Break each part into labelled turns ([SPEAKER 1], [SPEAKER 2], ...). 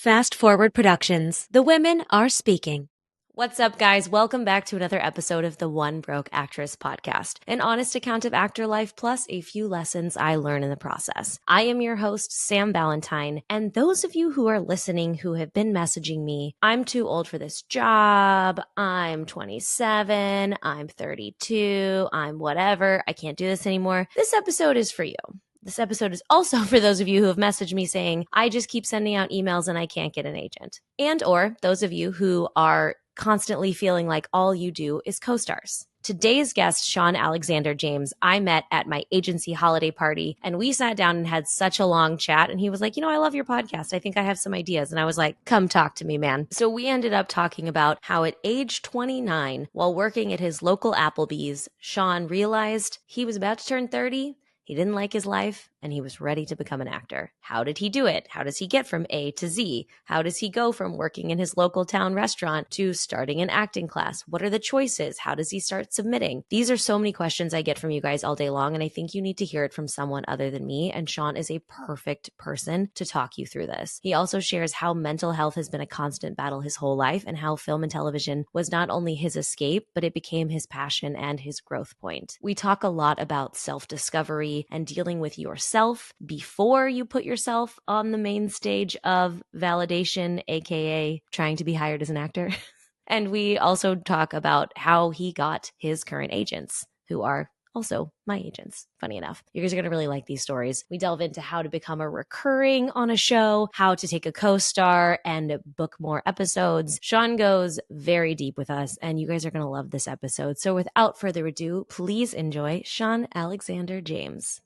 [SPEAKER 1] Fast Forward Productions. The women are speaking. What's up, guys? Welcome back to another episode of the One Broke Actress podcast, an honest account of actor life plus a few lessons I learn in the process. I am your host, Sam Ballantyne, and those of you who are listening who have been messaging me, I'm too old for this job, I'm 27, I'm 32, I'm whatever, I can't do this anymore. This episode is for you. This episode is also for those of you who have messaged me saying, I just keep sending out emails and I can't get an agent. And or those of you who are constantly feeling like all you do is co-stars. Today's guest, Sean Alexander James, I met at my agency holiday party, and we sat down and had such a long chat. And he was like, I love your podcast. I think I have some ideas. And I was like, come talk to me, man. So we ended up talking about how at age 29, while working at his local Applebee's, Sean realized he was about to turn 30. He didn't like his life, and he was ready to become an actor. How did he do it? How does he get from A to Z? How does he go from working in his local town restaurant to starting an acting class? What are the choices? How does he start submitting? These are so many questions I get from you guys all day long, and I think you need to hear it from someone other than me, and Sean is a perfect person to talk you through this. He also shares how mental health has been a constant battle his whole life, and how film and television was not only his escape, but it became his passion and his growth point. We talk a lot about self-discovery and dealing with yourself before you put yourself on the main stage of validation, aka trying to be hired as an actor. And we also talk about how he got his current agents, who are also my agents, funny enough. You guys are going to really like these stories. We delve into how to become a recurring on a show, how to take a co-star and book more episodes. Sean goes very deep with us, and you guys are going to love this episode. So without further ado, please enjoy Sean Alexander James.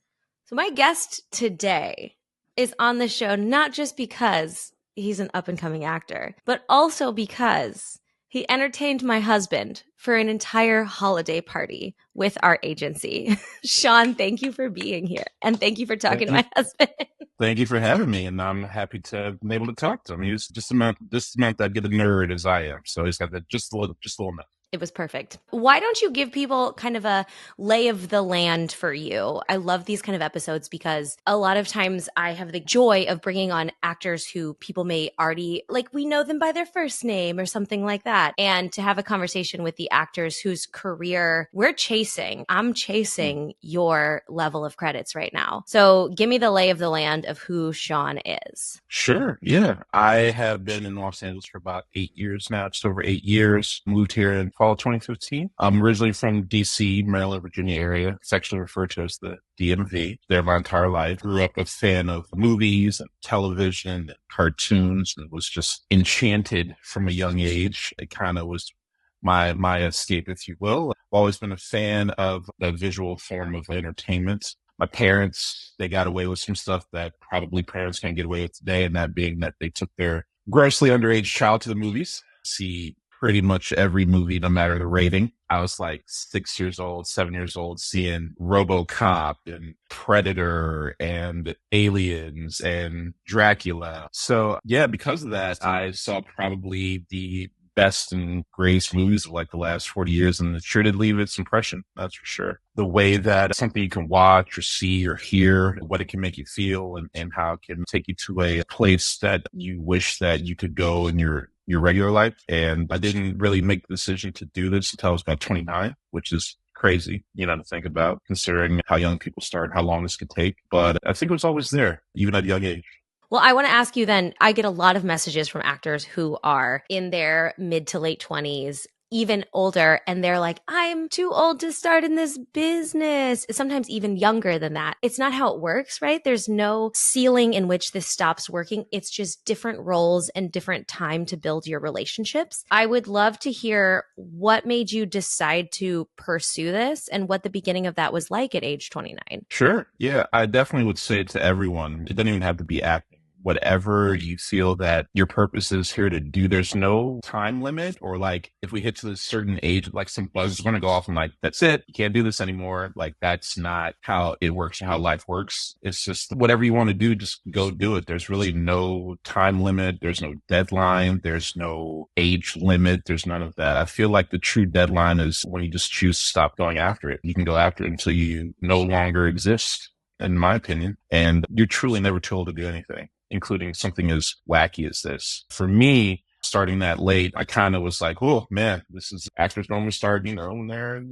[SPEAKER 1] So my guest today is on the show not just because he's an up-and-coming actor, but also because he entertained my husband for an entire holiday party with our agency. Sean, thank you for being here. And thank you for talking to my husband.
[SPEAKER 2] Thank you for having me. And I'm happy to have been able to talk to him. He was just this month I'd get a nerd as I am. So he's got that just a little enough.
[SPEAKER 1] It was perfect. Why don't you give people kind of a lay of the land for you? I love these kind of episodes because a lot of times I have the joy of bringing on actors who people may already, like we know them by their first name or something like that. And to have a conversation with the actors whose career we're chasing. I'm chasing your level of credits right now. So give me the lay of the land of who Sean is.
[SPEAKER 2] Sure. Yeah. I have been in Los Angeles for about 8 years now, just over 8 years. Moved here in fall 2015. I'm originally from DC, Maryland, Virginia area. It's actually referred to as the DMV. There my entire life. Grew up a fan of movies and television and cartoons and was just enchanted from a young age. It kind of was my escape, if you will. I've always been a fan of the visual form of entertainment. My parents, they got away with some stuff that probably parents can't get away with today, and that being that they took their grossly underage child to the movies. See pretty much every movie, no matter the rating. I was like 6 years old, 7 years old, seeing RoboCop and Predator and Aliens and Dracula. So yeah, because of that, I saw probably the best and greatest movies of like the last 40 years, and it sure did leave its impression. That's for sure. The way that something you can watch or see or hear, what it can make you feel, and how it can take you to a place that you wish that you could go in your regular life. And I didn't really make the decision to do this until I was about 29, which is crazy, to think about, considering how young people start, how long this could take. But I think it was always there, even at a young age.
[SPEAKER 1] Well, I want to ask you then, I get a lot of messages from actors who are in their mid to late 20s, even older, and they're like, I'm too old to start in this business. Sometimes even younger than that. It's not how it works, right? There's no ceiling in which this stops working. It's just different roles and different time to build your relationships. I would love to hear what made you decide to pursue this and what the beginning of that was like at age 29.
[SPEAKER 2] Sure. Yeah, I definitely would say to everyone, it doesn't even have to be acting. Whatever you feel that your purpose is here to do, there's no time limit, or like if we hit to a certain age, like some buzzers are going to go off and like, that's it, you can't do this anymore. Like that's not how it works or how life works. It's just whatever you want to do, just go do it. There's really no time limit. There's no deadline. There's no age limit. There's none of that. I feel like the true deadline is when you just choose to stop going after it. You can go after it until you no longer exist, in my opinion. And you're truly never told to do anything. including something as wacky as this. For me, starting that late, I kind of was like, oh man, this is actors normally start, when they're,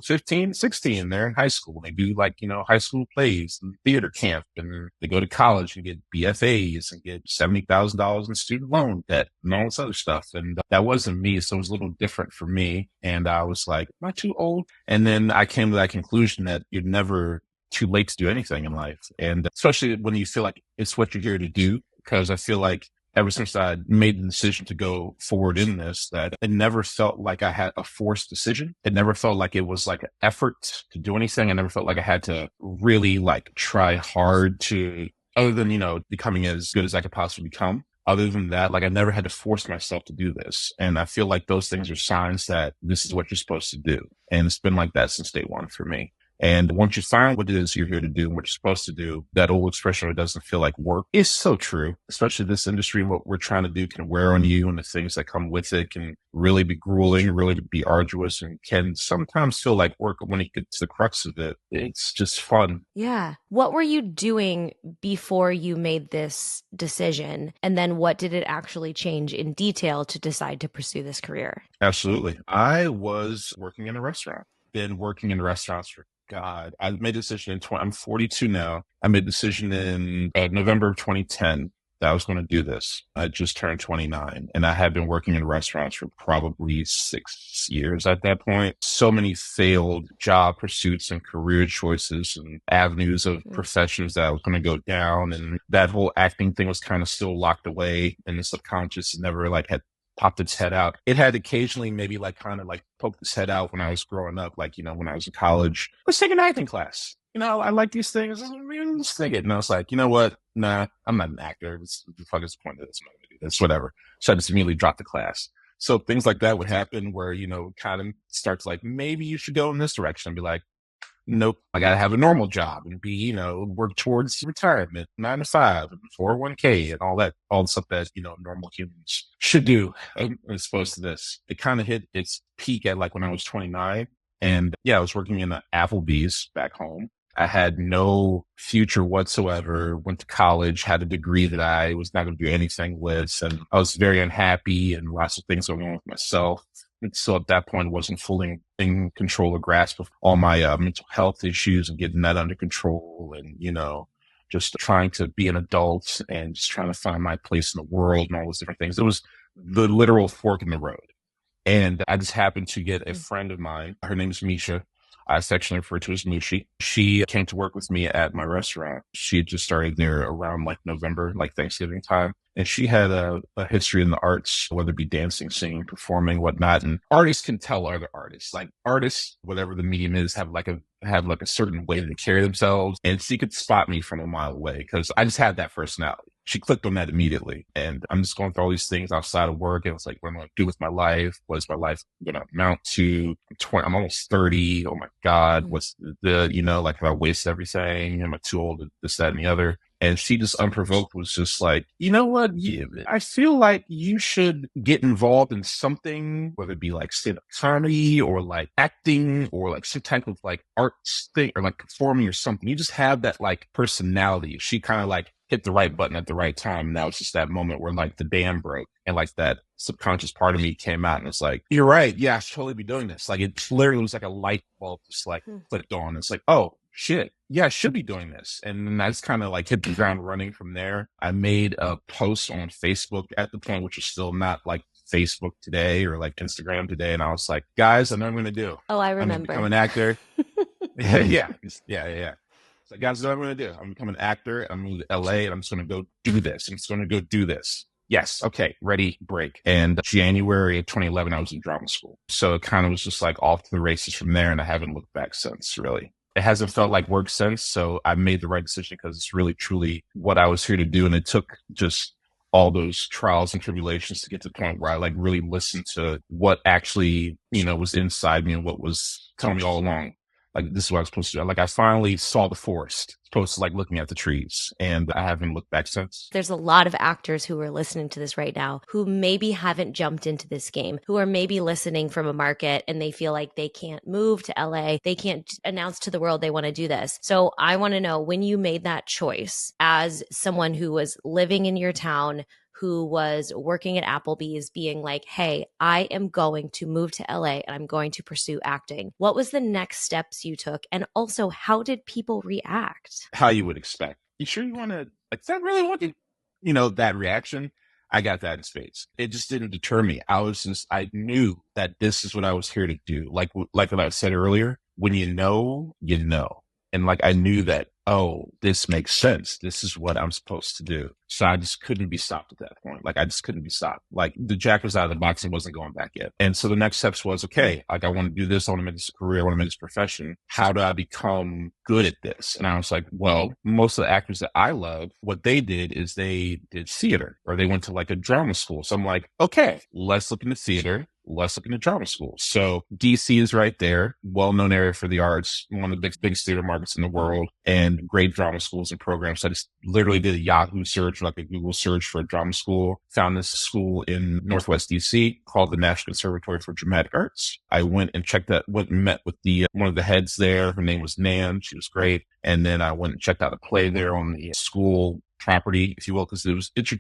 [SPEAKER 2] 15, 16, they're in high school. They do like, high school plays and theater camp, and they go to college and get BFAs and get $70,000 in student loan debt and all this other stuff. And that wasn't me. So it was a little different for me. And I was like, am I too old? And then I came to that conclusion that you're never too late to do anything in life. And especially when you feel like it's what you're here to do, because I feel like ever since I made the decision to go forward in this, that it never felt like I had a forced decision. It never felt like it was like an effort to do anything. I never felt like I had to really like try hard to, other than, becoming as good as I could possibly become. Other than that, like I never had to force myself to do this. And I feel like those things are signs that this is what you're supposed to do. And it's been like that since day one for me. And once you find what it is you're here to do and what you're supposed to do, that old expression, it doesn't feel like work, is so true. Especially this industry, what we're trying to do can wear on you, and the things that come with it can really be grueling, really be arduous, and can sometimes feel like work. When you get to the crux of it, it's just fun.
[SPEAKER 1] Yeah. What were you doing before you made this decision? And then what did it actually change in detail to decide to pursue this career?
[SPEAKER 2] Absolutely. I was working in a restaurant. Been working in restaurants for God. I made a decision I'm 42 now. I made a decision in November of 2010 that I was going to do this. I just turned 29, and I had been working in restaurants for probably 6 years at that point. So many failed job pursuits and career choices and avenues of professions that I was going to go down. And that whole acting thing was kind of still locked away in the subconscious and never like had popped its head out. It had occasionally maybe like kind of like poked its head out when I was growing up, like, when I was in college. Let's take an acting class. I like these things. Let's take it. And I was like, you know what? Nah, I'm not an actor. What the fuck is the point of this? I'm not gonna do this, whatever. So I just immediately dropped the class. So things like that would happen where, kind of starts like, maybe you should go in this direction and be like, nope, I got to have a normal job and be, work towards retirement, 9 to 5, and 401k and all the stuff that, normal humans should do as opposed to this. It kind of hit its peak at like when I was 29. And yeah, I was working in the Applebee's back home. I had no future whatsoever, went to college, had a degree that I was not going to do anything with. And I was very unhappy and lots of things going on with myself. And so at that point, I wasn't fully in control or grasp of all my mental health issues and getting that under control and, just trying to be an adult and just trying to find my place in the world and all those different things. It was the literal fork in the road. And I just happened to get a friend of mine. Her name is Misha. I affectionately refer to as Mushi. She came to work with me at my restaurant. She had just started there around like November, like Thanksgiving time. And she had a history in the arts, whether it be dancing, singing, performing, whatnot. And artists can tell other artists, like artists, whatever the medium is, have like a certain way to carry themselves. And she could spot me from a mile away because I just had that personality. She clicked on that immediately. And I'm just going through all these things outside of work. And it's like, what am I going to do with my life? What is my life going to amount to? I'm almost 30. Oh my God. What's like, have I wasted everything? Am I too old to this, that, and the other? And she just unprovoked was just like, you know what? I feel like you should get involved in something, whether it be like stand-up comedy or like acting or like some type of like arts thing or like performing or something. You just have that like personality. She kind of like hit the right button at the right time. And that was just that moment where like the dam broke and like that subconscious part of me came out and it's like, you're right. Yeah, I should totally be doing this. Like it literally was like a light bulb just like clicked on. It's like, oh shit. Yeah, I should be doing this. And then I just kind of like hit the ground running from there. I made a post on Facebook at the point, which is still not like Facebook today or like Instagram today. And I was like, guys, I know what I'm going to do.
[SPEAKER 1] Oh, I remember.
[SPEAKER 2] I'm an actor. Yeah. So guys, I know what I'm going to do. I'm going to become an actor. I'm going to LA and I'm just going to go do this. I'm just going to go do this. Yes. Okay. Ready, break. And January of 2011, I was in drama school. So it kind of was just like off to the races from there. And I haven't looked back since, really. It hasn't felt like work since. So I made the right decision because it's really, truly what I was here to do. And it took just all those trials and tribulations to get to the point where I like really listened to what actually, was inside me and what was telling me all along. Like, this is what I was supposed to do. Like, I finally saw the forest. opposed to like looking at the trees. And I haven't looked back since.
[SPEAKER 1] There's a lot of actors who are listening to this right now who maybe haven't jumped into this game, who are maybe listening from a market and they feel like they can't move to LA. They can't announce to the world they want to do this. So I want to know, when you made that choice as someone who was living in your town, who was working at Applebee's, being like, hey, I am going to move to LA and I'm going to pursue acting. What was the next steps you took? And also, how did people react?
[SPEAKER 2] How you would expect. You sure you want to, like, is that really what you know, that reaction? I got that in spades. It just didn't deter me. I knew that this is what I was here to do. Like what I said earlier, when you know, you know. And like, I knew that, oh, this makes sense. This is what I'm supposed to do. So I just couldn't be stopped at that point. Like, I just couldn't be stopped. Like, the jack was out of the box and wasn't going back yet. And so the next steps was, okay, like, I want to do this. I want to make this a career. I want to make this a profession. How do I become good at this? And I was like, well, most of the actors that I love, what they did is they did theater, or they went to like a drama school. So I'm like, okay, let's look into theater. Let's look into drama school. So DC is right there, well-known area for the arts, one of the biggest theater markets in the world, and great drama schools and programs. So I just literally did a Yahoo search, like a Google search for a drama school, found this school in Northwest DC called the National Conservatory for Dramatic Arts. I went and went and met with the one of the heads there. Her name was Nan. She was great. And then I went and checked out a play there on the school property, if you will, because it's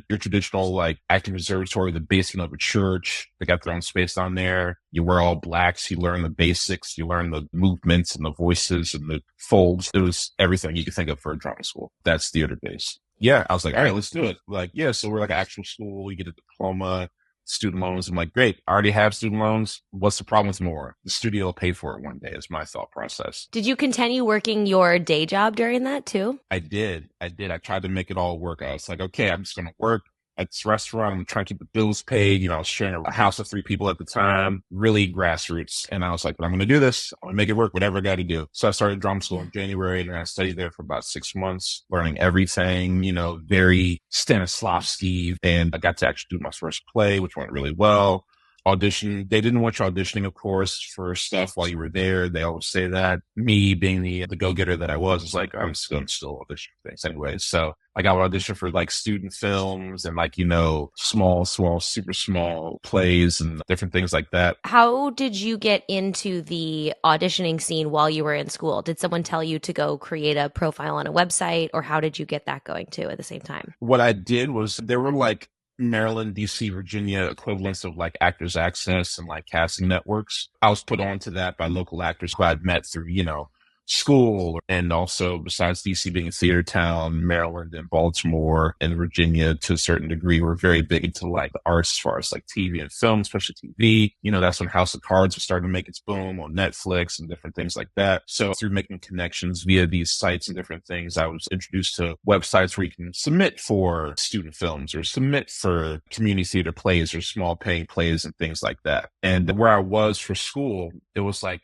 [SPEAKER 2] your traditional like acting conservatory, the basement of a church. They got their own space down there. You wear all blacks. You learn the basics. You learn the movements and the voices and the folds. It was everything you could think of for a drama school. That's theater based. Yeah, I was like, all right, let's do it. Like, yeah, so we're like an actual school. You get a diploma, student loans. I'm like, great, I already have student loans. What's the problem with more? The studio will pay for it one day is my thought process.
[SPEAKER 1] Did you continue working your day job during that too?
[SPEAKER 2] I did. I tried to make it all work. I was like, okay, I'm just going to work at this restaurant. I'm trying to keep the bills paid. You know, I was sharing a house of 3 people at the time, really grassroots. And I was like, but I'm going to do this. I'm going to make it work, whatever I got to do. So I started drama school in January, and I studied there for about 6 months, learning everything, you know, very Stanislavski. And I got to actually do my first play, which went really well. Audition. They didn't want you auditioning, of course, for stuff while you were there. They always say that. Me being the go-getter that I was like, I'm still audition for things anyway. So like I would audition for like student films and like, you know, small, super small plays and different things like that.
[SPEAKER 1] How did you get into the auditioning scene while you were in school? Did someone tell you to go create a profile on a website, or how did you get that going too at the same time?
[SPEAKER 2] What I did was there were like Maryland, DC, Virginia equivalents of like Actors Access and like casting networks. I was put on to that by local actors who I'd met through, you know, school. And also, besides DC being a theater town, Maryland and Baltimore and Virginia to a certain degree were very big into like the arts as far as like TV and film, especially TV. You know, that's when House of Cards was starting to make its boom on Netflix and different things like that. So through making connections via these sites and different things, I was introduced to websites where you can submit for student films or submit for community theater plays or small paying plays and things like that. And where I was for school, it was like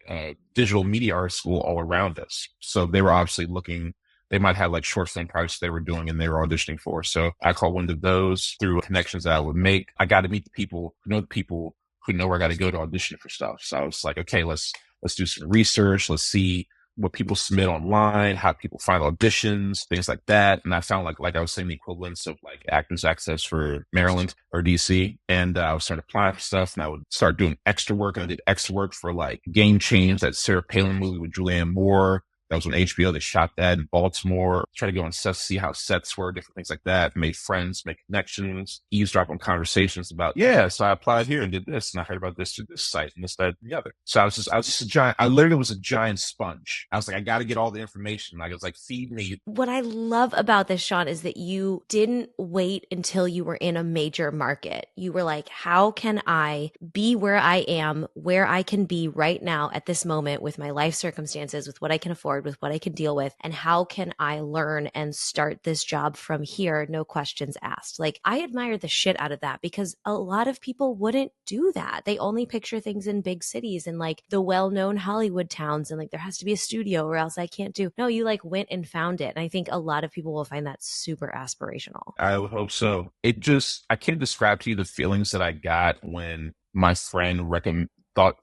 [SPEAKER 2] digital media art school all around us. So they were obviously looking, they might have like short film projects they were doing and they were auditioning for. So I caught one of those through connections that I would make. I got to meet the people who know where I got to go to audition for stuff. So I was like, okay, let's do some research. Let's see what people submit online, how people find auditions, things like that. And I found like I was saying, the equivalents of like Actors Access for Maryland or DC. And I was starting to apply for stuff, and I would start doing extra work. And I did extra work for like Game Change, that Sarah Palin movie with Julianne Moore. That was on HBO. They shot that in Baltimore. Try to go on sets, see how sets were, different things like that. Made friends, make connections, eavesdrop on conversations about, yeah, so I applied here and did this, and I heard about this through this site and this, that, and the other. So I was just a giant, I literally was a giant sponge. I was like, I got to get all the information. Like, it was like, feed me.
[SPEAKER 1] What I love about this, Sean, is that you didn't wait until you were in a major market. You were like, how can I be where I am, where I can be right now at this moment with my life circumstances, with what I can afford, with what I can deal with, and how can I learn and start this job from here, no questions asked. Like, I admire the shit out of that, because a lot of people wouldn't do that. They only picture things in big cities and like the well-known Hollywood towns, and like there has to be a studio or else I can't do. No, you like went and found it. And I think a lot of people will find that super aspirational.
[SPEAKER 2] I would hope so. I can't describe to you the feelings that I got when my friend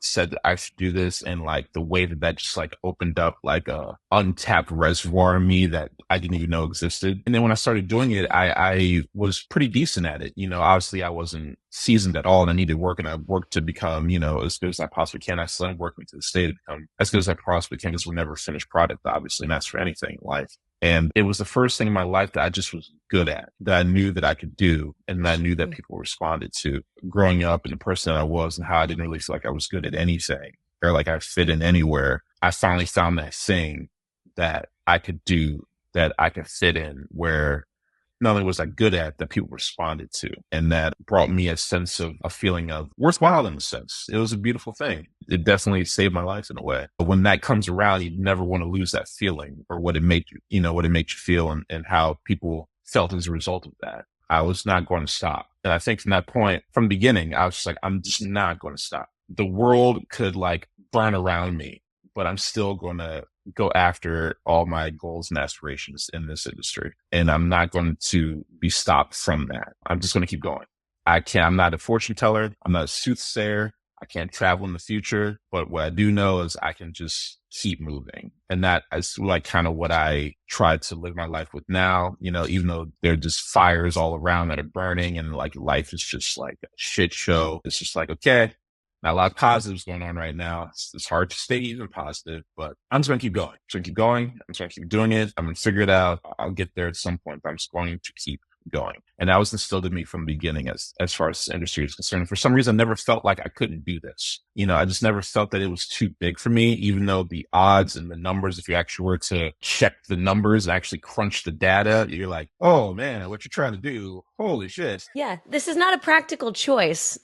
[SPEAKER 2] said that I should do this, and like the way that that just like opened up like a untapped reservoir in me that I didn't even know existed. And then when I started doing it, I was pretty decent at it. You know, obviously I wasn't seasoned at all and I needed work, and I worked to become, you know, as good as I possibly can. I still am working to the state to become as good as I possibly can, because we're never a finished product, obviously, and that's for anything in life. And it was the first thing in my life that I just was good at, that I knew that I could do, and that I knew that people responded to. Growing up and the person that I was, and how I didn't really feel like I was good at anything or like I fit in anywhere, I finally found that thing that I could do, that I could fit in, where not only was I good at, that people responded to. And that brought me a sense of a feeling of worthwhile in a sense. It was a beautiful thing. It definitely saved my life in a way. But when that comes around, you never want to lose that feeling, or what it made you, you know, what it made you feel, and how people felt as a result of that. I was not going to stop. And I think from that point, from the beginning, I was just like, I'm just not going to stop. The world could like burn around me, but I'm still going to go after all my goals and aspirations in this industry. And I'm not going to be stopped from that. I'm just going to keep going. I'm not a fortune teller. I'm not a soothsayer. I can't travel in the future, but what I do know is I can just keep moving. And that is like kind of what I try to live my life with now, you know, even though there are just fires all around that are burning, and like life is just like a shit show. It's just like, okay, not a lot of positives going on right now. It's hard to stay even positive, but I'm just going to keep going. I'm just going to keep going. I'm just going to keep doing it. I'm going to figure it out. I'll get there at some point, but I'm just going to keep going. And that was instilled in me from the beginning as far as the industry is concerned. For some reason, I never felt like I couldn't do this. You know, I just never felt that it was too big for me, even though the odds and the numbers, if you actually were to check the numbers and actually crunch the data, you're like, oh man, what you're trying to do, holy shit.
[SPEAKER 1] Yeah, this is not a practical choice.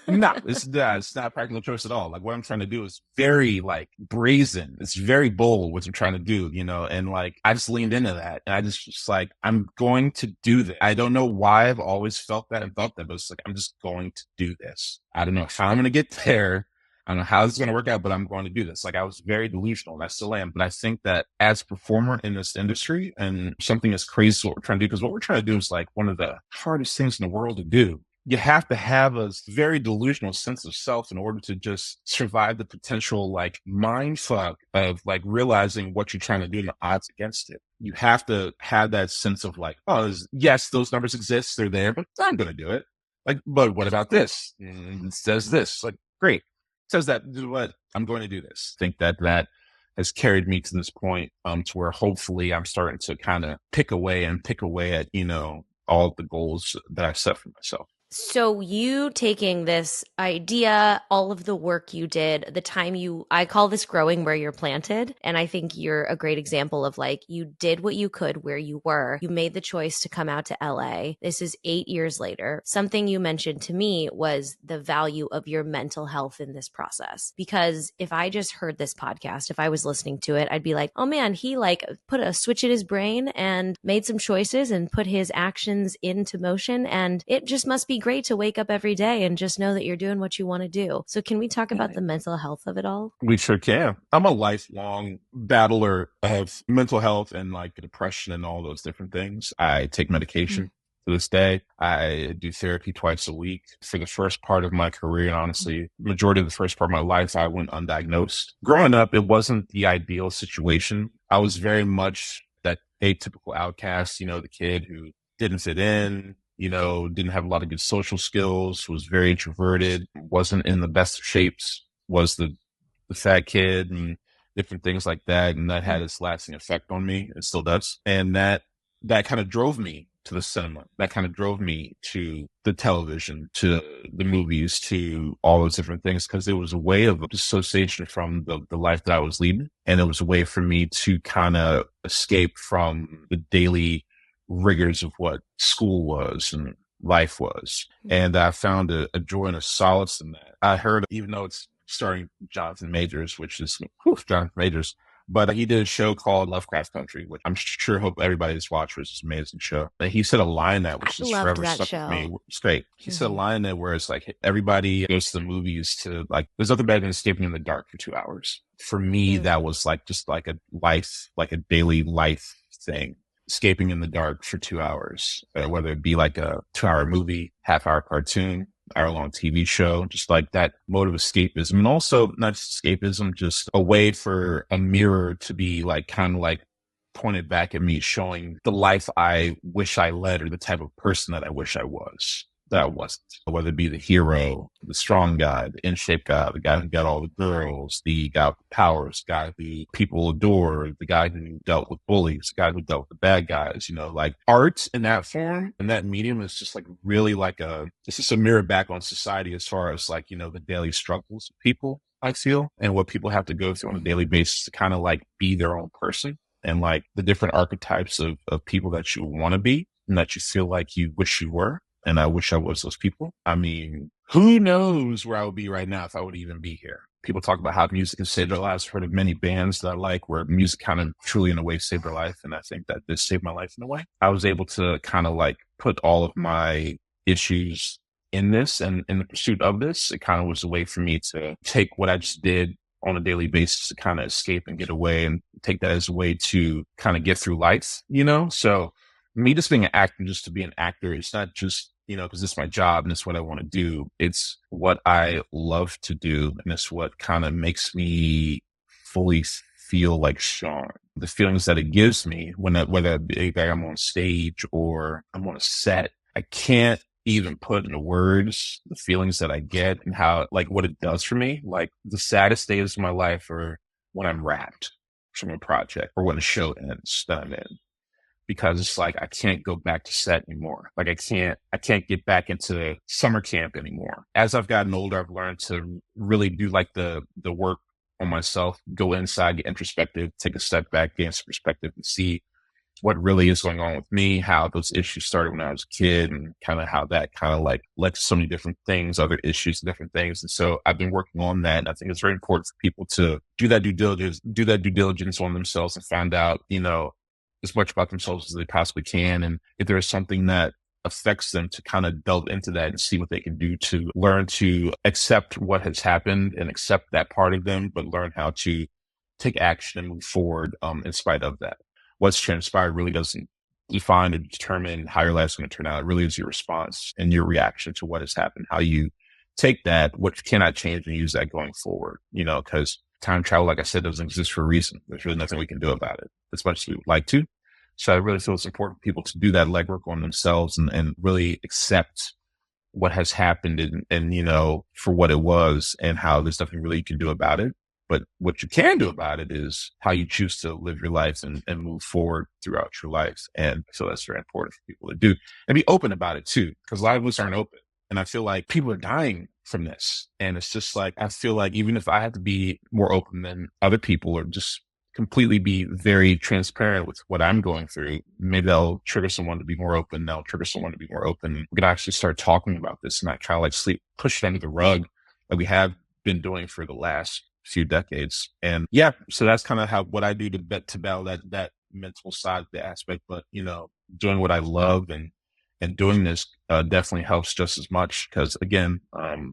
[SPEAKER 2] No, it's not a practical choice at all. Like what I'm trying to do is very like brazen. It's very bold what I'm trying to do, you know, and like I just leaned into that, and I just like, I'm going to do this. I don't know why I've always felt that and thought that, but it's like, I'm just going to do this. I don't know how I'm going to get there. I don't know how this is going to work out, but I'm going to do this. Like I was very delusional, and I still am. But I think that as a performer in this industry, and something as crazy as what we're trying to do, because what we're trying to do is like one of the hardest things in the world to do. You have to have a very delusional sense of self in order to just survive the potential like mind fuck of like realizing what you're trying to do and the odds against it. You have to have that sense of like, oh, yes, those numbers exist. They're there, but I'm going to do it. Like, but what about this? It says this. Like, great. It says that, what? I'm going to do this. I think that has carried me to this point, to where hopefully I'm starting to kind of pick away at, you know, all the goals that I set for myself.
[SPEAKER 1] So you taking this idea, all of the work you did, the time I call this growing where you're planted. And I think you're a great example of like, you did what you could where you were. You made the choice to come out to LA. This is 8 years later. Something you mentioned to me was the value of your mental health in this process. Because if I just heard this podcast, if I was listening to it, I'd be like, oh man, he like put a switch in his brain and made some choices and put his actions into motion. And it just must be great to wake up every day and just know that you're doing what you want to do. So can we talk about the mental health of it all?
[SPEAKER 2] We sure can. I'm a lifelong battler of mental health and like depression and all those different things. I take medication to this day. I do therapy twice a week. For the first part of my career, and honestly, majority of the first part of my life, I went undiagnosed. Growing up, it wasn't the ideal situation. I was very much that atypical outcast, you know, the kid who didn't fit in, you know, didn't have a lot of good social skills, was very introverted, wasn't in the best of shapes, was the fat kid and different things like that. And that had its lasting effect on me. It still does. And that kind of drove me to the cinema. That kind of drove me to the television, to the movies, to all those different things, because it was a way of dissociation from the life that I was leading. And it was a way for me to kind of escape from the daily rigors of what school was and life was. And I found a joy and a solace in that. I heard, even though it's starring Jonathan Majors, which is Jonathan Majors, but he did a show called Lovecraft Country, which I'm sure hope everybody has watched, which is an amazing show. And he said a line that was just forever stuck with me. Straight. He said a line that where it's like, everybody goes to the movies to like, there's nothing better than escaping in the dark for 2 hours. For me, that was like just like a life, like a daily life thing. Escaping in the dark for 2 hours, whether it be like a 2-hour movie, half-hour cartoon, hour-long TV show, just like that mode of escapism. And also not just escapism, just a way for a mirror to be like kind of like pointed back at me, showing the life I wish I led or the type of person that I wish I was, that I wasn't. Whether it be the hero, the strong guy, the in-shape guy, the guy who got all the girls, the guy with the powers, the guy who people adore, the guy who dealt with bullies, the guy who dealt with the bad guys, like art in that form and that medium is just like really like it's just a mirror back on society as far as like, the daily struggles of people, I feel, and what people have to go through on a daily basis to kind of like be their own person and like the different archetypes of people that you want to be and that you feel like you wish you were. And I wish I was those people. I mean, who knows where I would be right now if I would even be here. People talk about how music has saved their lives. I've heard of many bands that I like where music kind of truly in a way saved their life. And I think that this saved my life in a way. I was able to kind of like put all of my issues in this and in the pursuit of this. It kind of was a way for me to take what I just did on a daily basis to kind of escape and get away and take that as a way to kind of get through life, So me just being an actor, just to be an actor, it's not just, because it's my job and it's what I want to do. It's what I love to do. And it's what kind of makes me fully feel like Sean. The feelings that it gives me whether it be like I'm on stage or I'm on a set, I can't even put into words the feelings that I get and how, like, what it does for me. Like the saddest days of my life are when I'm wrapped from a project or when a show ends that I'm in, because it's like I can't go back to set anymore. Like I can't get back into summer camp anymore. As I've gotten older, I've learned to really do like the work on myself, go inside, get introspective, take a step back, gain some perspective and see what really is going on with me, how those issues started when I was a kid and kind of how that kind of like led to so many different things, other issues, different things. And so I've been working on that. And I think it's very important for people to do that due diligence on themselves and find out, as much about themselves as they possibly can. And if there is something that affects them, to kind of delve into that and see what they can do to learn to accept what has happened and accept that part of them, but learn how to take action and move forward in spite of that. What's transpired really doesn't define or determine how your life's going to turn out. It really is your response and your reaction to what has happened, how you take that, what you cannot change, and use that going forward, because time travel, like I said, doesn't exist for a reason. There's really nothing we can do about it as much as we would like to. So I really feel it's important for people to do that legwork on themselves and really accept what has happened and, for what it was and how there's nothing really you can do about it. But what you can do about it is how you choose to live your life and move forward throughout your life. And so that's very important for people to do and be open about it too, because a lot of us aren't open. And I feel like people are dying from this. And it's just like, I feel like even if I had to be more open than other people or just completely be very transparent with what I'm going through, maybe that'll trigger someone to be more open. That'll trigger someone to be more open. We could actually start talking about this and not try to like push it under the rug like we have been doing for the last few decades. And yeah, so that's kind of what I do to battle that mental side of the aspect. But, doing what I love and doing this definitely helps just as much because again,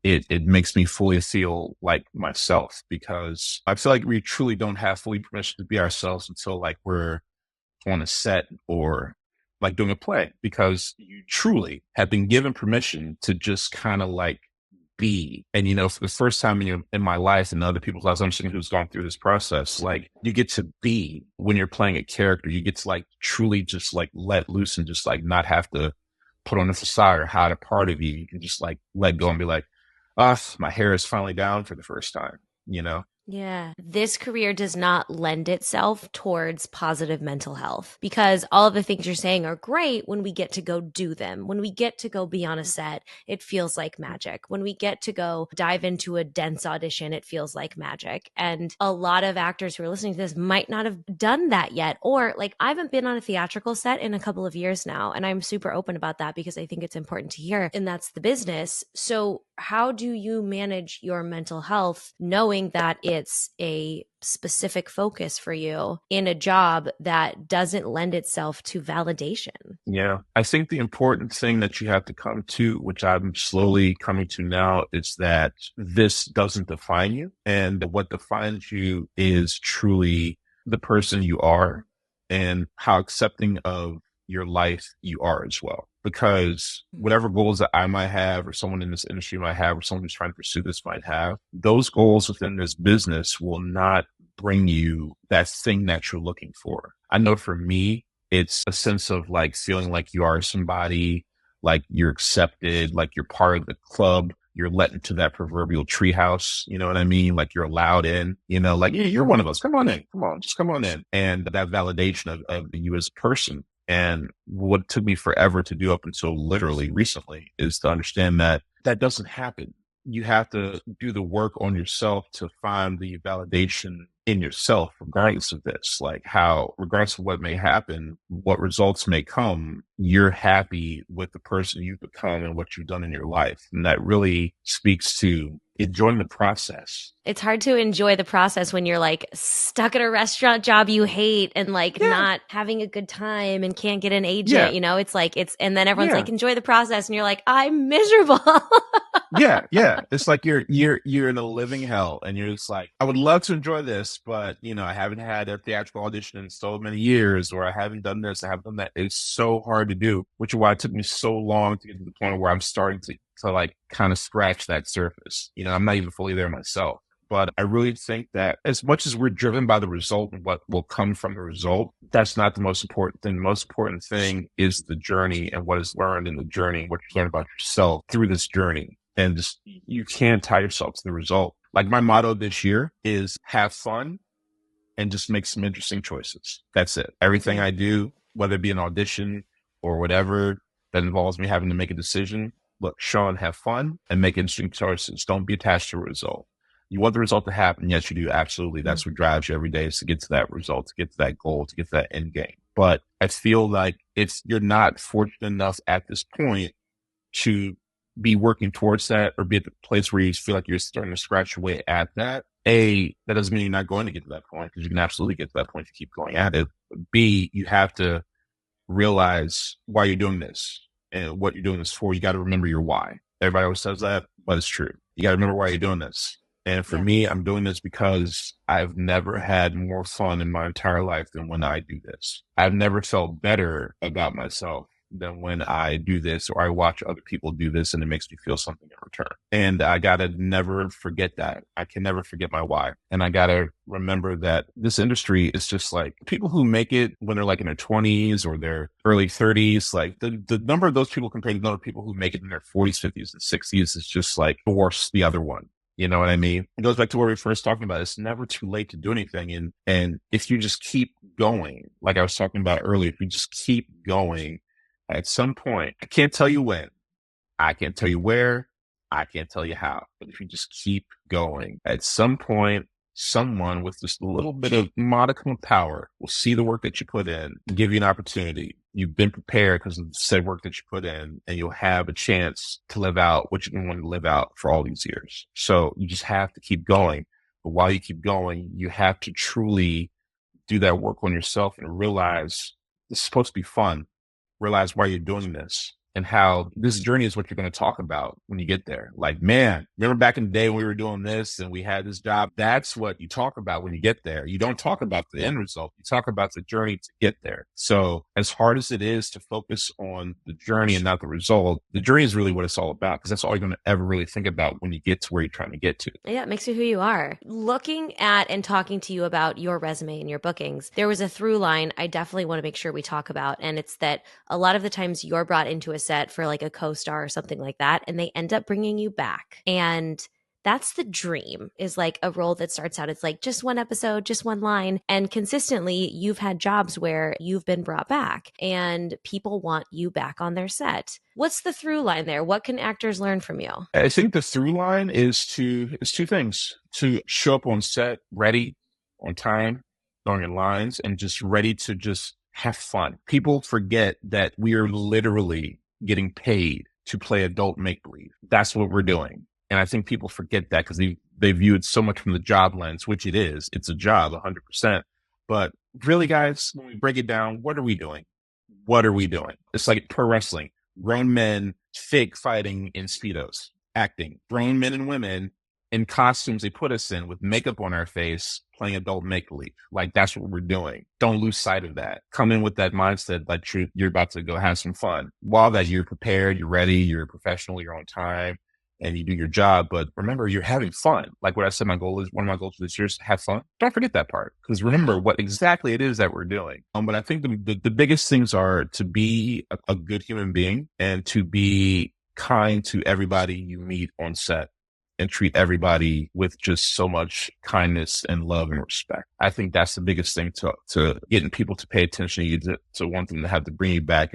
[SPEAKER 2] it makes me fully feel like myself, because I feel like we truly don't have fully permission to be ourselves until like we're on a set or like doing a play, because you truly have been given permission to just kind of like be. And, for the first time in my life and other people's lives, I'm seeing who's gone through this process, like you get to be when you're playing a character, you get to like truly just like let loose and just like not have to put on a facade or hide a part of you. You can just like let go and be like, my hair is finally down for the first time.
[SPEAKER 1] Yeah. This career does not lend itself towards positive mental health, because all of the things you're saying are great when we get to go do them. When we get to go be on a set, it feels like magic. When we get to go dive into a dense audition, it feels like magic. And a lot of actors who are listening to this might not have done that yet. Or like, I haven't been on a theatrical set in a couple of years now. And I'm super open about that because I think it's important to hear. And that's the business. So how do you manage your mental health knowing that it's a specific focus for you in a job that doesn't lend itself to validation?
[SPEAKER 2] Yeah. I think the important thing that you have to come to, which I'm slowly coming to now, is that this doesn't define you. And what defines you is truly the person you are and how accepting of your life you are as well. because whatever goals that I might have or someone in this industry might have or someone who's trying to pursue this might have, those goals within this business will not bring you that thing that you're looking for. I know for me, it's a sense of like feeling like you are somebody, like you're accepted, like you're part of the club. You're let into that proverbial treehouse. You know what I mean? Like you're allowed in, like, yeah, you're one of us. Come on in. Come on, just come on in. And that validation of you as a person. And what took me forever to do up until literally recently is to understand that that doesn't happen. You have to do the work on yourself to find the validation in yourself, regardless of this, like regardless of what may happen, what results may come, you're happy with the person you've become and what you've done in your life. And that really speaks to enjoying the process.
[SPEAKER 1] It's hard to enjoy the process when you're like stuck at a restaurant job you hate and like not having a good time and can't get an agent, it's like and then everyone's like, enjoy the process. And you're like, I'm miserable.
[SPEAKER 2] Yeah. It's like you're in a living hell and you're just like, I would love to enjoy this, but I haven't had a theatrical audition in so many years, or I haven't done this, I haven't done that. It's so hard to do, which is why it took me so long to get to the point where I'm starting to like kind of scratch that surface. I'm not even fully there myself. But I really think that as much as we're driven by the result and what will come from the result, that's not the most important thing. The most important thing is the journey and what is learned in the journey, what you learn about yourself through this journey. And just, you can't tie yourself to the result. Like my motto this year is have fun and just make some interesting choices. That's it. Everything I do, whether it be an audition or whatever that involves me having to make a decision, look, Sean, have fun and make interesting choices. Don't be attached to a result. You want the result to happen. Yes, you do. Absolutely. That's what drives you every day, is to get to that result, to get to that goal, to get to that end game. But I feel like you're not fortunate enough at this point to be working towards that or be at the place where you feel like you're starting to scratch your way at that. A, that doesn't mean you're not going to get to that point, because you can absolutely get to that point if you keep going at it. But B, you have to realize why you're doing this and what you're doing this for. You got to remember your why. Everybody always says that, but it's true. You got to remember why you're doing this. And for me, I'm doing this because I've never had more fun in my entire life than when I do this. I've never felt better about myself than when I do this, or I watch other people do this and it makes me feel something in return. And I gotta never forget that. I can never forget my why. And I gotta remember that this industry is just like people who make it when they're like in their 20s or their early 30s, like the number of those people compared to the number of people who make it in their 40s, 50s, and 60s is just like dwarfs the other one. You know what I mean? It goes back to what we were first talking about. It's never too late to do anything. And if you just keep going, like I was talking about earlier, if you just keep going, at some point, I can't tell you when, I can't tell you where, I can't tell you how, but if you just keep going, at some point, someone with just a little bit of modicum of power will see the work that you put in, give you an opportunity. You've been prepared because of the said work that you put in, and you'll have a chance to live out what you've been wanting to live out for all these years. So you just have to keep going. But while you keep going, you have to truly do that work on yourself and realize this is supposed to be fun. Realize why you're doing this and how this journey is what you're going to talk about when you get there. Like, man, remember back in the day when we were doing this and we had this job? That's what you talk about when you get there. You don't talk about the end result. You talk about the journey to get there. So as hard as it is to focus on the journey and not the result, the journey is really what it's all about, because that's all you're going to ever really think about when you get to where you're trying to get to.
[SPEAKER 1] Yeah, it makes you who you are. Looking at and talking to you about your resume and your bookings, there was a through line I definitely want to make sure we talk about. And it's that a lot of the times you're brought into a set for like a co-star or something like that, and they end up bringing you back. And that's the dream, is like a role that starts out, it's like just one episode, just one line. And consistently, you've had jobs where you've been brought back and people want you back on their set. What's the through line there? What can actors learn from you?
[SPEAKER 2] I think the through line is two things: to show up on set ready, on time, throwing in lines, and just ready to just have fun. People forget that we are literally getting paid to play adult make-believe. That's what we're doing. And I think people forget that because they view it so much from the job lens, which it is. It's a job, 100%. But really, guys, when we break it down, what are we doing? What are we doing? It's like pro wrestling. Grown men fake fighting in Speedos, acting. Grown men and women in costumes they put us in with makeup on our face, playing adult make-believe. Like, that's what we're doing. Don't lose sight of that. Come in with that mindset that you're about to go have some fun. While that you're prepared, you're ready, you're a professional, you're on time, and you do your job. But remember, you're having fun. Like what I said, one of my goals for this year is to have fun. Don't forget that part, because remember what exactly it is that we're doing. But I think the biggest things are to be a good human being and to be kind to everybody you meet on set and treat everybody with just so much kindness and love and respect. I think that's the biggest thing to getting people to pay attention to you, to want them to have to bring you back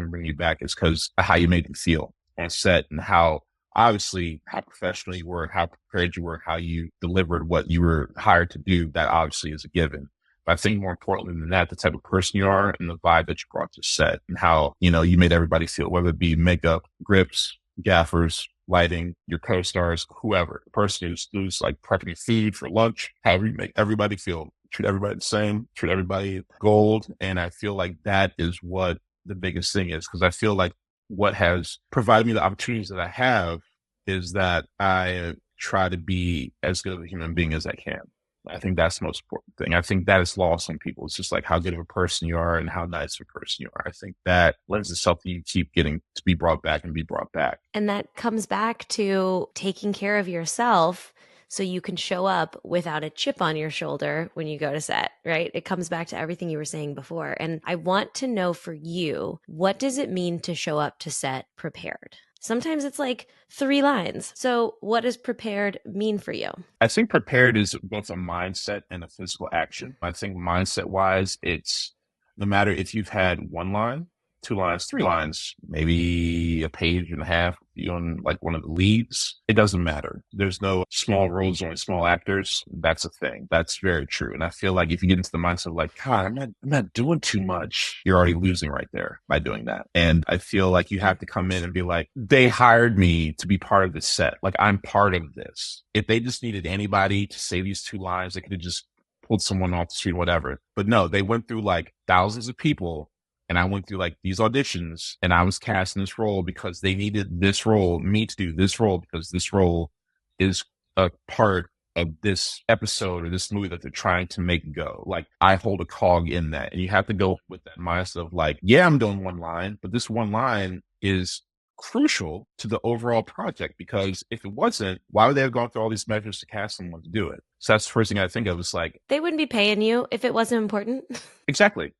[SPEAKER 2] is because of how you made them feel on set and how obviously how professional you were, how prepared you were, how you delivered what you were hired to do. That obviously is a given. But I think more importantly than that, the type of person you are and the vibe that you brought to set and how, you made everybody feel, whether it be makeup, grips, gaffers, lighting, your co-stars, whoever, the person who's like prepping food for lunch, however you make everybody feel, treat everybody the same, treat everybody gold. And I feel like that is what the biggest thing is, because I feel like what has provided me the opportunities that I have is that I try to be as good of a human being as I can. I think that's the most important thing. I think that is lost on people. It's just like how good of a person you are and how nice of a person you are. I think that lends itself to you keep getting to be brought back and be brought back.
[SPEAKER 1] And that comes back to taking care of yourself so you can show up without a chip on your shoulder when you go to set, right? It comes back to everything you were saying before. And I want to know for you, what does it mean to show up to set prepared? Sometimes it's like 3 lines. So what does prepared mean for you?
[SPEAKER 2] I think prepared is both a mindset and a physical action. I think mindset wise, it's no matter if you've had 1 line, 2 lines, 3 lines, maybe a page and a half, you on like one of the leads. It doesn't matter. There's no small roles, only small actors. That's a thing. That's very true. And I feel like if you get into the mindset of like, God, I'm not doing too much, you're already losing right there by doing that. And I feel like you have to come in and be like, they hired me to be part of this set. Like, I'm part of this. If they just needed anybody to say these 2 lines, they could have just pulled someone off the street, whatever. But no, they went through like thousands of people. And I went through like these auditions and I was cast in this role because they needed this role, me to do this role, because this role is a part of this episode or this movie that they're trying to make go. Like, I hold a cog in that. And you have to go with that mindset of like, yeah, I'm doing 1 line, but this 1 line is crucial to the overall project, because if it wasn't, why would they have gone through all these measures to cast someone to do it? So that's the first thing I think of is like,
[SPEAKER 1] they wouldn't be paying you if it wasn't important.
[SPEAKER 2] Exactly.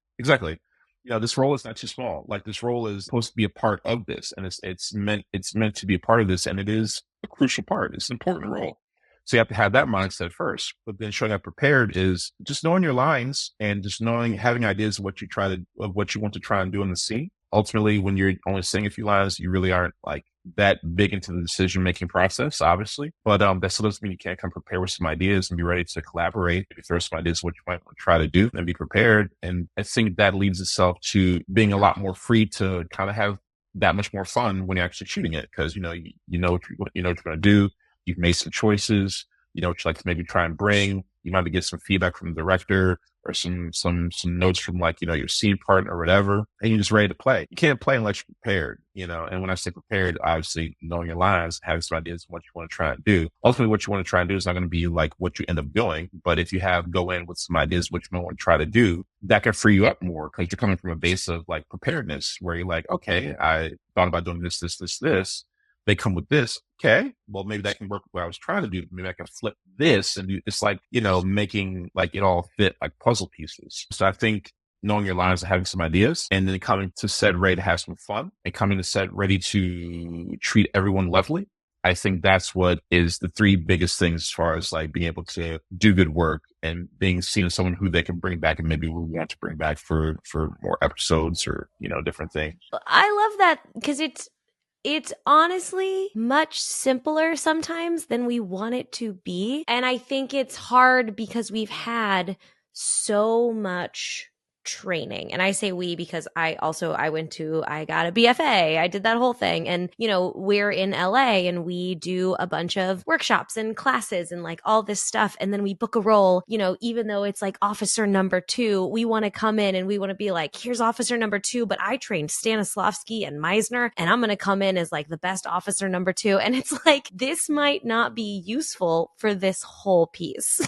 [SPEAKER 2] This role is not too small. Like, this role is supposed to be a part of this, and it's meant to be a part of this, and it is a crucial part. It's an important role. So you have to have that mindset first. But then showing up prepared is just knowing your lines and just having ideas of what you want to try and do in the scene. Ultimately, when you're only saying a few lines, you really aren't like that big into the decision-making process, obviously. But that still doesn't mean you can't come prepared with some ideas and be ready to collaborate. If there's some ideas what you might want to try to do, and be prepared. And I think that leads itself to being a lot more free to kind of have that much more fun when you're actually shooting it, because you know what you're going to do. You've made some choices. You know what you like to maybe try and bring. You might get some feedback from the director or some notes from like, your scene partner or whatever, and you're just ready to play. You can't play unless you're prepared, and when I say prepared, obviously knowing your lines, having some ideas of what you want to try and do. Ultimately, what you want to try and do is not going to be like what you end up doing, but if you go in with some ideas what you might want to try to do, that can free you up more, because you're coming from a base of like preparedness where you're like, okay, I thought about doing this. They come with this. Okay, well, maybe that can work with what I was trying to do. Maybe I can flip this and do. It's like, making like it all fit like puzzle pieces. So I think knowing your lines and having some ideas, and then coming to set ready to have some fun, and coming to set ready to treat everyone lovely. I think that's what is the 3 biggest things as far as like being able to do good work and being seen as someone who they can bring back and maybe we want to bring back for more episodes or, different things.
[SPEAKER 1] I love that, because it's honestly much simpler sometimes than we want it to be. And I think it's hard because we've had so much training. And I say we because I got a BFA. I did that whole thing. And, we're in LA and we do a bunch of workshops and classes and like all this stuff. And then we book a role, even though it's like officer number 2, we want to come in and we want to be like, here's officer number 2, but I trained Stanislavski and Meisner and I'm going to come in as like the best officer number 2. And it's like, this might not be useful for this whole piece.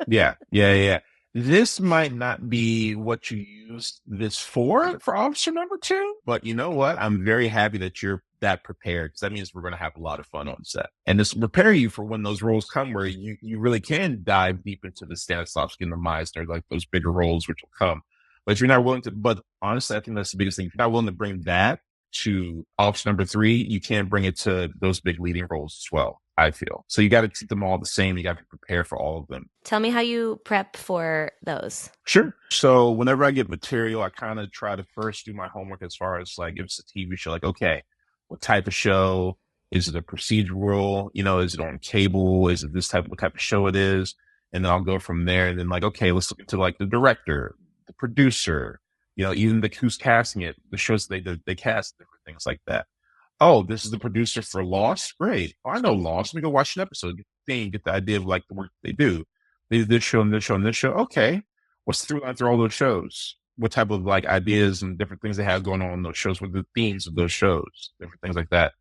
[SPEAKER 2] Yeah, yeah, yeah. This might not be what you used this for officer number 2, but you know what? I'm very happy that you're that prepared, because that means we're going to have a lot of fun on set. And this will prepare you for when those roles come where you really can dive deep into the Stanislavski and the Meisner, like those bigger roles which will come. But if you're not willing to, but honestly, I think that's the biggest thing. If you're not willing to bring that to officer number 3, you can't bring it to those big leading roles as well, I feel. So you got to treat them all the same. You got to prepare for all of them.
[SPEAKER 1] Tell me how you prep for those.
[SPEAKER 2] Sure. So whenever I get material, I kind of try to first do my homework as far as like, if it's a TV show, like, okay, what type of show? Is it a procedural? Is it on cable? Is it this what type of show it is? And then I'll go from there. And then like, okay, let's look into like the director, the producer, even who's casting it, the shows they cast, different things like that. Oh, this is the producer for Lost? Great. Oh, I know Lost. Let me go watch an episode. Get the idea of like the work they do. They did this show and this show and this show. Okay. What's the through line through all those shows? What type of like ideas and different things they have going on in those shows? What are the themes of those shows? Different things like that.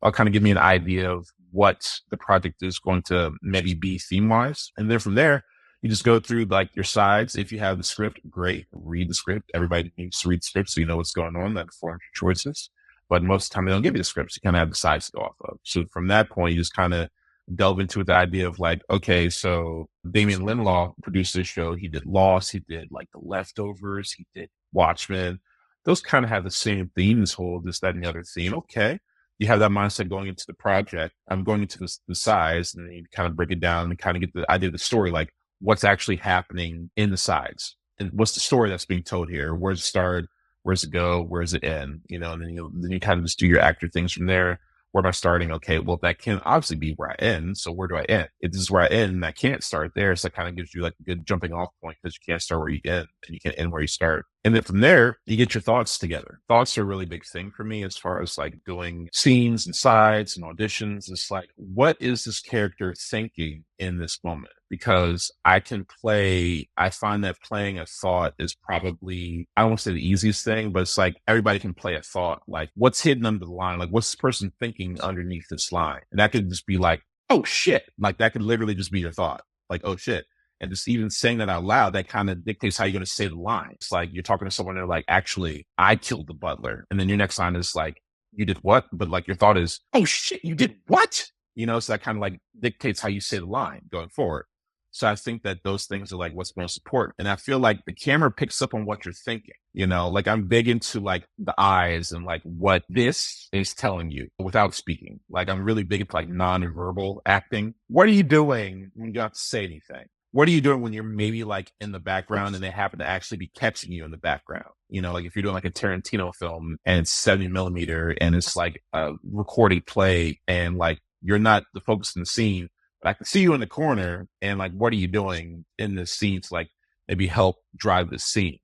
[SPEAKER 2] I'll kind of give me an idea of what the project is going to maybe be theme wise. And then from there, you just go through like your sides. If you have the script, great. Read the script. Everybody needs to read the script so you know what's going on. That informs your choices. But most of the time they don't give you the scripts. You kind of have the sides to go off of. So from that point, you just kind of delve into the idea of like, okay, so Damien Lindelof produced this show. He did Lost. He did like The Leftovers. He did Watchmen. Those kind of have the same theme, this whole, this, that, and the other theme. Okay. You have that mindset going into the project. I'm going into the sides, and then you kind of break it down and kind of get the idea of the story, like what's actually happening in the sides and what's the story that's being told here. Where's it start? Where's it go? Where's it end? And then you kind of just do your actor things from there. Where am I starting? Okay, well, that can obviously be where I end. So where do I end? If this is where I end, and I can't start there. So that kind of gives you like a good jumping off point, because you can't start where you end and you can't end where you start. And then from there, you get your thoughts together. Thoughts are a really big thing for me as far as like doing scenes and sides and auditions. It's like, what is this character thinking in this moment? Because I find that playing a thought is probably, I don't want to say the easiest thing, but it's like everybody can play a thought. Like, what's hidden under the line? Like, what's this person thinking underneath this line? And that could just be like, oh shit. Like, that could literally just be your thought. Like, oh shit. And just even saying that out loud, that kind of dictates how you're going to say the line. It's like you're talking to someone, they're like, actually, I killed the butler. And then your next line is like, you did what? But like your thought is, oh shit, you did what? So that kind of like dictates how you say the line going forward. So I think that those things are like what's most important. And I feel like the camera picks up on what you're thinking, like I'm big into like the eyes and like what this is telling you without speaking. Like I'm really big into like non-verbal acting. What are you doing when you don't have to say anything? What are you doing when you're maybe like in the background and they happen to actually be catching you in the background? Like if you're doing like a Tarantino film and it's 70 millimeter and it's like a recorded play and like you're not the focus in the scene, but I can see you in the corner and like, what are you doing in this scene to like maybe help drive the scene?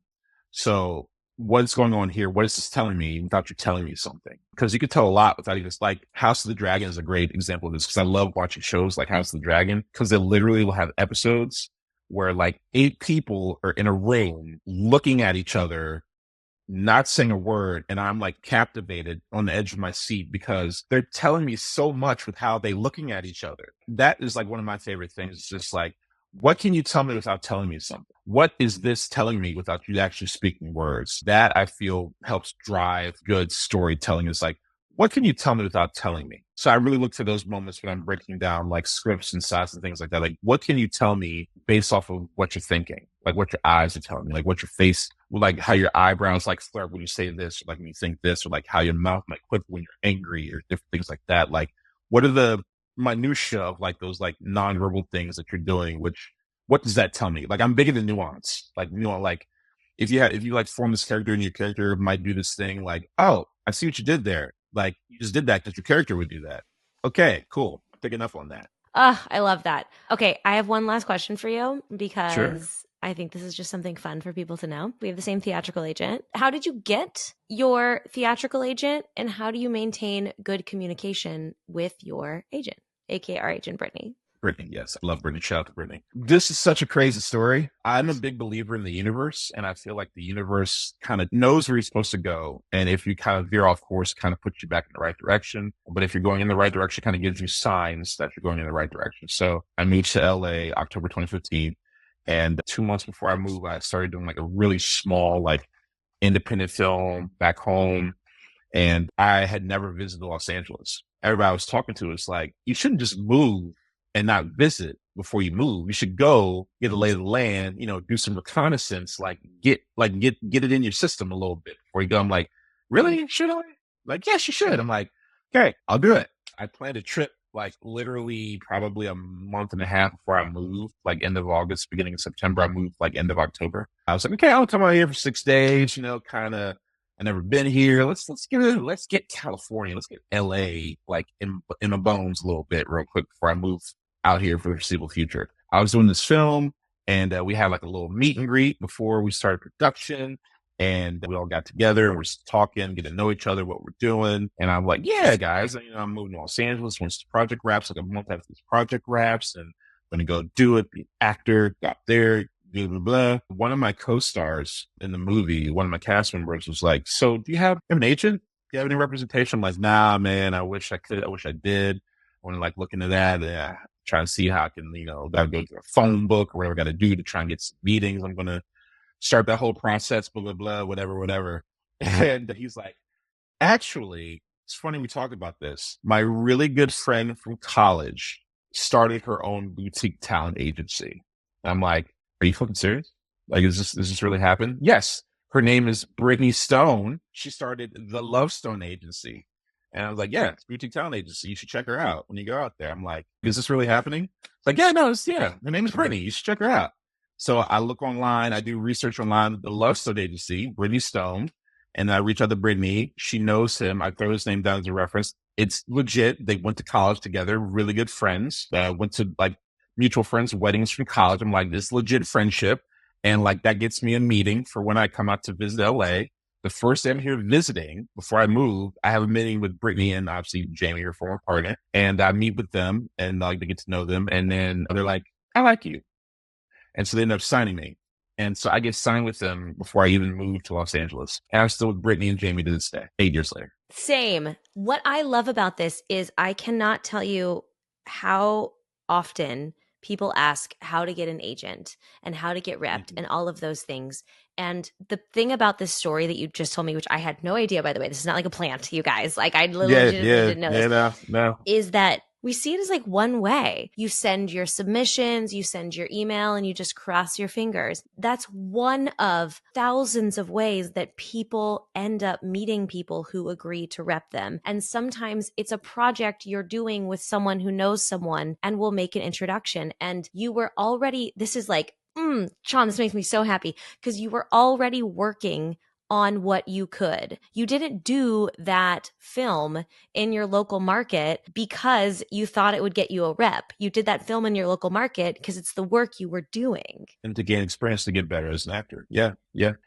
[SPEAKER 2] So what's going on here? What is this telling me without you telling me something? Because you could tell a lot without even, like House of the Dragon is a great example of this, because I love watching shows like House of the Dragon, because they literally will have episodes where like 8 people are in a room looking at each other, not saying a word, and I'm like captivated on the edge of my seat because they're telling me so much with how they looking at each other. That is like one of my favorite things. It's just like, what can you tell me without telling me something? What is this telling me without you actually speaking words? That I feel helps drive good storytelling. Is like, what can you tell me without telling me? So I really look for those moments when I'm breaking down like scripts and sides and things like that. Like, what can you tell me based off of what you're thinking? Like what your eyes are telling me, like what your face, like how your eyebrows like flare when you say this, or like when you think this, or like how your mouth might quiver when you're angry, or different things like that. Like, what are the minutia of like those like nonverbal things that you're doing? What does that tell me? Like, I'm big into nuance. Like, like if you like form this character and your character might do this thing, like, oh, I see what you did there. Like, you just did that because your character would do that. Okay, cool. Pick enough on that.
[SPEAKER 1] I love that. Okay, I have one last question for you,
[SPEAKER 2] Sure.
[SPEAKER 1] because I think this is just something fun for people to know. We have the same theatrical agent. How did you get your theatrical agent, and how do you maintain good communication with your agent, aka our agent, Brittany?
[SPEAKER 2] Brittany, yes. I love Brittany. Shout out to Brittany. This is such a crazy story. I'm a big believer in the universe, and I feel like the universe kind of knows where you're supposed to go. And if you kind of veer off course, kind of puts you back in the right direction. But if you're going in the right direction, kind of gives you signs that you're going in the right direction. So I moved to LA October 2015. And 2 months before I moved, I started doing like a really small, like independent film back home. And I had never visited Los Angeles. Everybody I was talking to was like, you shouldn't just move and not visit before you move. You should go get a lay of the land, do some reconnaissance, get it in your system a little bit before you go. I'm like, really? Should I? Like, yes, you should. I'm like, okay, I'll do it. I planned a trip like literally probably a month and a half before I moved, like end of August, beginning of September. I moved like end of October. I was like, okay, I'll come out here for 6 days, kind of. I never been here. Let's get California. Let's get LA like in my bones a little bit real quick before I move out here for the foreseeable future. I was doing this film, and we had like a little meet and greet before we started production. And we all got together and we're just talking, getting to know each other, what we're doing. And I'm like, yeah, guys, I'm moving to Los Angeles once the project wraps, like a month after this project wraps, and I'm going to go do it, be an actor, got there, blah, blah, blah. One of my co-stars in the movie, one of my cast members was like, so do you have an agent? Do you have any representation? I'm like, nah, man, I wish I could. I wish I did. I want to like look into that. Try and see how I can, gotta go to a phone book or whatever I got to do to try and get some meetings. I'm going to start that whole process, blah, blah, blah, whatever. And he's like, actually, it's funny we talk about this. My really good friend from college started her own boutique talent agency. I'm like, are you fucking serious? Like, does this really happen? Yes. Her name is Brittany Stone. She started the Love Stone agency. And I was like, yeah, it's boutique talent agency. You should check her out when you go out there. I'm like, is this really happening? Like, yeah, no, her name is Brittany. You should check her out. So I look online, I do research online, the Love Stone agency, Brittany Stone, and I reach out to Brittany. She knows him. I throw his name down as a reference. It's legit. They went to college together, really good friends. Went to like mutual friends' weddings from college. I'm like, this legit friendship. And like, that gets me a meeting for when I come out to visit LA. The first day I'm here visiting, before I move, I have a meeting with Brittany and obviously Jamie, her former partner. And I meet with them and like to get to know them. And then they're like, I like you. And so they end up signing me. And so I get signed with them before I even move to Los Angeles. And I'm still with Brittany and Jamie to this day, 8 years later.
[SPEAKER 1] Same. What I love about this is I cannot tell you how often people ask how to get an agent and how to get repped and all of those things. And the thing about this story that you just told me, which I had no idea, by the way, this is not like a plant, you guys. Like I legitimately didn't know this.
[SPEAKER 2] No.
[SPEAKER 1] Is that we see it as like one way. You send your submissions, you send your email, and you just cross your fingers. That's one of thousands of ways that people end up meeting people who agree to rep them. And sometimes it's a project you're doing with someone who knows someone and will make an introduction. And you were already, this is like, Sean, this makes me so happy because you were already working on what you could. You didn't do that film in your local market because you thought it would get you a rep. You did that film in your local market because it's the work you were doing.
[SPEAKER 2] And to gain experience to get better as an actor. Yeah.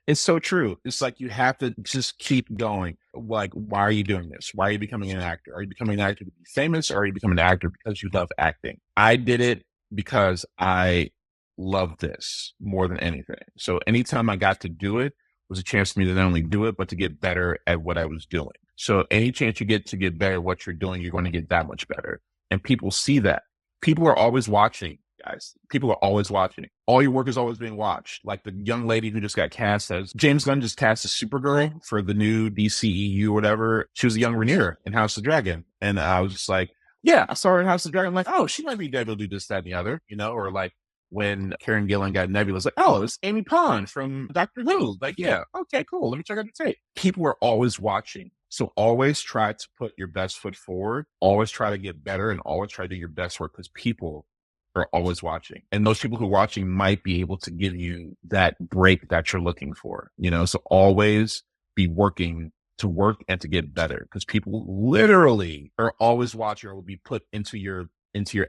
[SPEAKER 2] It's so true. It's like you have to just keep going. Like, why are you doing this? Why are you becoming an actor? Are you becoming an actor to be famous, or are you becoming an actor because you love acting? I did it because I love this more than anything. So anytime I got to do it, was a chance for me to not only do it, but to get better at what I was doing. So any chance you get to get better at what you're doing, you're going to get that much better. And people see that. People are always watching, guys. People are always watching. All your work is always being watched. Like the young lady who just got cast as James Gunn just cast as Supergirl for the new DCEU or whatever. She was a young Rhaenyra in House of Dragon. And I was just like, yeah, I saw her in House of Dragon. I'm like, oh, she might be able to do this, that, and the other, or like, when Karen Gillan got Nebula, like, oh, it's Amy Pond from Doctor Who. Like, yeah, okay, cool. Let me check out the tape. People are always watching. So always try to put your best foot forward. Always try to get better and always try to do your best work because people are always watching. And those people who are watching might be able to give you that break that you're looking for, So always be working to work and to get better because people literally are always watching or will be put into your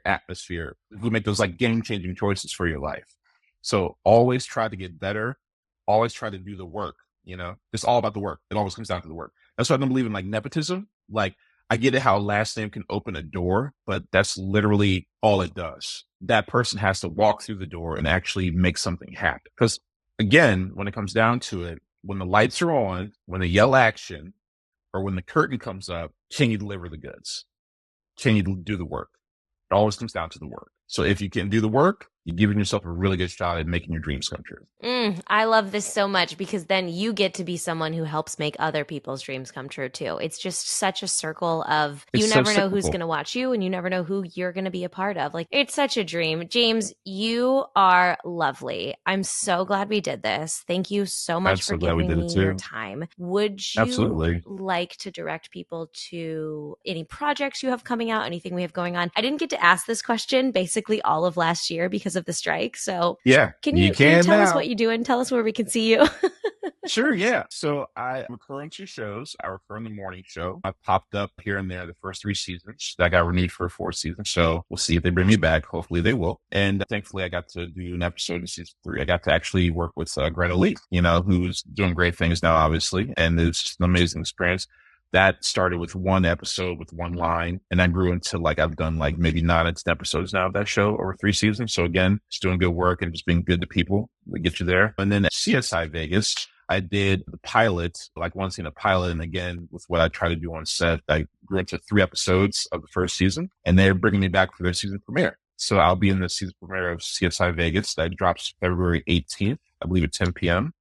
[SPEAKER 2] atmosphere, who make those like game-changing choices for your life. So always try to get better. Always try to do the work. It's all about the work. It always comes down to the work. That's why I don't believe in like nepotism. Like I get it how last name can open a door, but that's literally all it does. That person has to walk through the door and actually make something happen. Because again, when it comes down to it, when the lights are on, when they yell action, or when the curtain comes up, can you deliver the goods? Can you do the work? It always comes down to the work. So if you can do the work, you're giving yourself a really good shot at making your dreams come true.
[SPEAKER 1] I love this so much because then you get to be someone who helps make other people's dreams come true too. It's just such a circle of
[SPEAKER 2] It's
[SPEAKER 1] you
[SPEAKER 2] so
[SPEAKER 1] never know who's
[SPEAKER 2] cyclical.
[SPEAKER 1] going to watch you and you never know who you're going to be a part of. Like, it's such a dream. James, you are lovely. I'm so glad we did this. Thank you so
[SPEAKER 2] I'm
[SPEAKER 1] much for
[SPEAKER 2] so glad we
[SPEAKER 1] giving
[SPEAKER 2] did it
[SPEAKER 1] me your
[SPEAKER 2] too.
[SPEAKER 1] time. Would you
[SPEAKER 2] Absolutely.
[SPEAKER 1] like to direct people to any projects you have coming out, anything we have going on? I didn't get to ask this question basically all of last year because of the strike. So
[SPEAKER 2] Yeah,
[SPEAKER 1] can
[SPEAKER 2] you
[SPEAKER 1] you
[SPEAKER 2] can
[SPEAKER 1] tell us what
[SPEAKER 2] now.
[SPEAKER 1] you do and tell us where we can see you?
[SPEAKER 2] Sure, yeah. So I recur on two shows. I recur on the morning show. I popped up here and there the first three seasons. I got renewed for a fourth season. So we'll see if they bring me back. Hopefully they will. And thankfully I got to do an episode in season three. I got to actually work with Greta Lee, who's doing great things now, obviously. And it's just an amazing experience. That started with one episode with one line, and that grew into like I've done like maybe 9 to 10 episodes now of that show over 3 seasons. So again, just doing good work and just being good to people that get you there. And then at CSI Vegas, I did the pilot, like one scene a pilot, and again with what I try to do on set, I grew into 3 episodes of the first season, and they're bringing me back for their season premiere. So I'll be in the season premiere of CSI Vegas that drops February 18th, I believe at 10 p.m.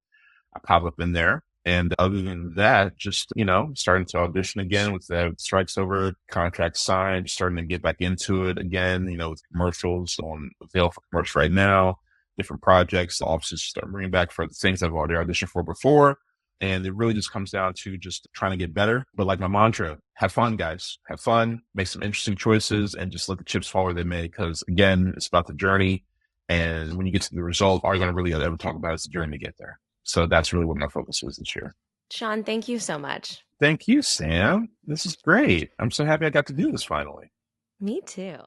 [SPEAKER 2] I pop up in there. And other than that, just, starting to audition again with the strikes over, contract signed, starting to get back into it again, with commercials on avail for commercial right now, different projects, the offices start bringing back for the things I've already auditioned for before. And it really just comes down to just trying to get better. But like my mantra, have fun, guys. Have fun, make some interesting choices, and just let the chips fall where they may. Because again, it's about the journey. And when you get to the result, all you're going to really ever talk about is the journey to get there. So that's really what my focus was this year.
[SPEAKER 1] Sean, thank you so much.
[SPEAKER 2] Thank you, Sam. This is great. I'm so happy I got to do this finally.
[SPEAKER 1] Me too.